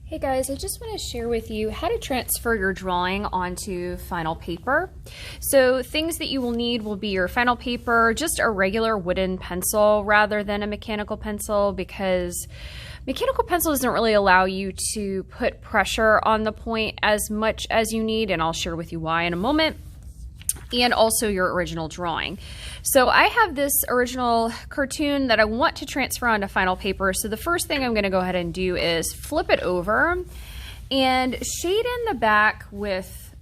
Hey guys, I just want to share with you how to transfer your drawing onto final paper. So things that you will need will be your final paper, just a regular wooden pencil rather than a mechanical pencil, because mechanical pencil doesn't really allow you to put pressure on the point as much as you need, and I'll share with you why in a moment. And also your original drawing. So I have this original cartoon that I want to transfer onto final paper. So the first thing I'm going to go ahead and do is flip it over and shade in the back with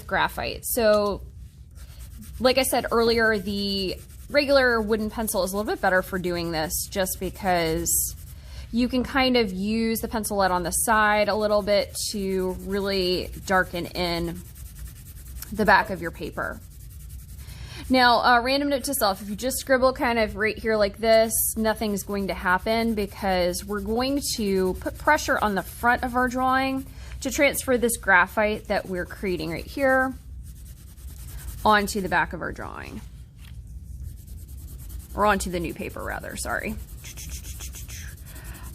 graphite. So like I said earlier, the regular wooden pencil is a little bit better for doing this, just because you can kind of use the pencil lead on the side a little bit to really darken in the back of your paper. Now, random note to self, if you just scribble kind of right here like this, nothing's going to happen, because we're going to put pressure on the front of our drawing to transfer this graphite that we're creating right here onto the back of our drawing. Or onto the new paper rather, sorry.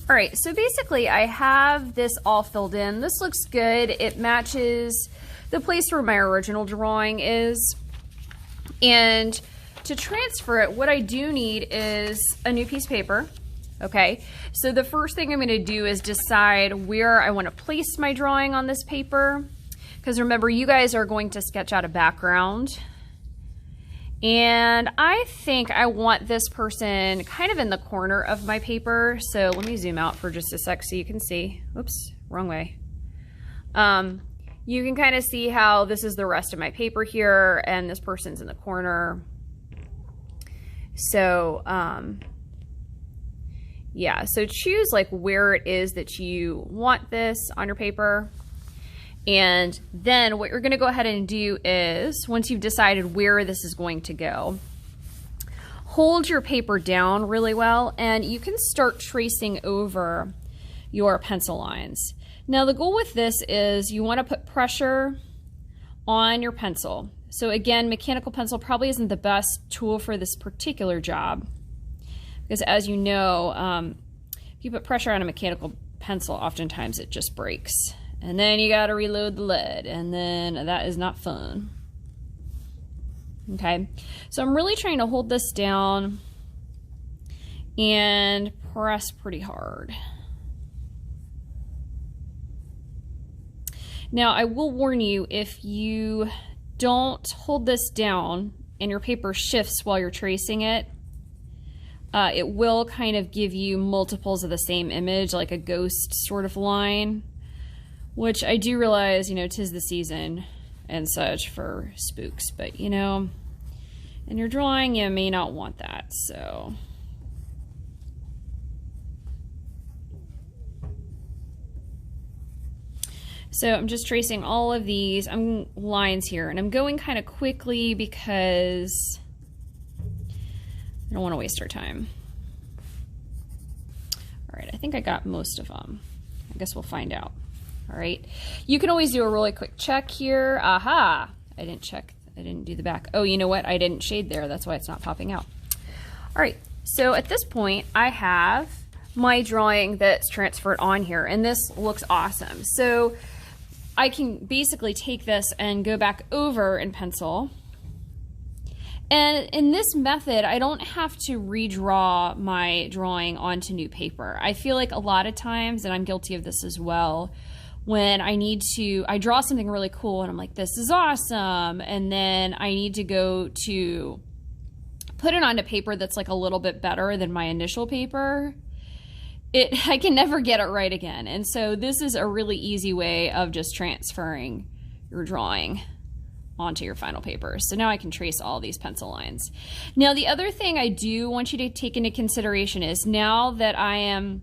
All right, so basically I have this all filled in. This looks good. It matches the place where my original drawing is. And to transfer it, what I do need is a new piece of paper. Okay, so the first thing I'm going to do is decide where I want to place my drawing on this paper, because remember, you guys are going to sketch out a background. And I think I want this person kind of in the corner of my paper. So let me zoom out for just a sec so you can see. Oops, wrong way. You can kind of see how this is the rest of my paper here, and this person's in the corner. So, yeah, so choose like where it is that you want this on your paper. And then what you're going to go ahead and do is, once you've decided where this is going to go, hold your paper down really well, and you can start tracing over your pencil lines. Now the goal with this is you want to put pressure on your pencil. So again, mechanical pencil probably isn't the best tool for this particular job, because as you know, if you put pressure on a mechanical pencil, oftentimes it just breaks. And then you got to reload the lead, and then that is not fun. Okay, so I'm really trying to hold this down and press pretty hard. Now, I will warn you, if you don't hold this down and your paper shifts while you're tracing it, it will kind of give you multiples of the same image, like a ghost sort of line, which I do realize, you know, 'tis the season and such for spooks, but you know, in your drawing, you may not want that, so. So I'm just tracing all of these lines here, and I'm going kind of quickly because I don't want to waste our time. All right, I think I got most of them. I guess we'll find out. All right, you can always do a really quick check here. Aha, I didn't check, I didn't do the back. Oh, you know what? I didn't shade there. That's why it's not popping out. All right, so at this point, I have my drawing that's transferred on here, and this looks awesome. So I can basically take this and go back over in pencil. And in this method, I don't have to redraw my drawing onto new paper. I feel like a lot of times, and I'm guilty of this as well, when I draw something really cool and I'm like, this is awesome. And then I need to go to put it onto paper that's like a little bit better than my initial paper. I can never get it right again. And so this is a really easy way of just transferring your drawing onto your final paper. So now I can trace all these pencil lines. Now the other thing I do want you to take into consideration is, now that I am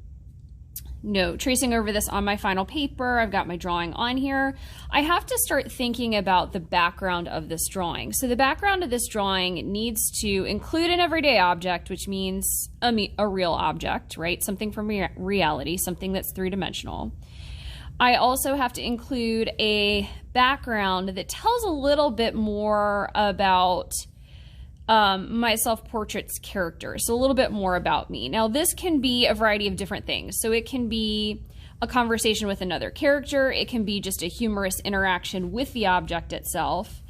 tracing over this on my final paper, I've got my drawing on here, I have to start thinking about the background of this drawing. So the background of this drawing needs to include an everyday object, which means a real object, right? Something from reality, something that's three-dimensional. I also have to include a background that tells a little bit more about my self-portrait's character, so a little bit more about me. Now, this can be a variety of different things. So it can be a conversation with another character. It can be just a humorous interaction with the object itself.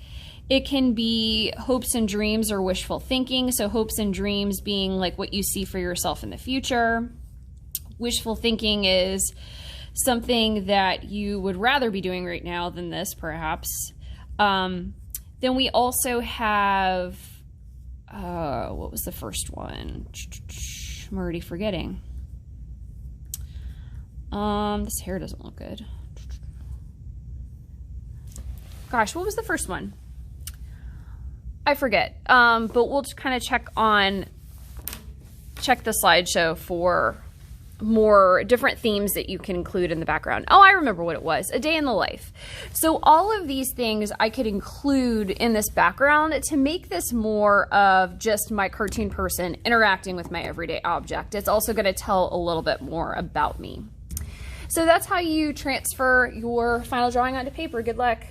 It can be hopes and dreams or wishful thinking. So hopes and dreams being like what you see for yourself in the future. Wishful thinking is something that you would rather be doing right now than this, perhaps. Then we also have, what was the first one? I'm already forgetting. This hair doesn't look good. Gosh, what was the first one? I forget. But we'll just kind of check the slideshow for more different themes that you can include in the background. Oh, I remember what it was. A day in the life. So all of these things I could include in this background to make this more of just my cartoon person interacting with my everyday object. It's also going to tell a little bit more about me. So that's how you transfer your final drawing onto paper. Good luck.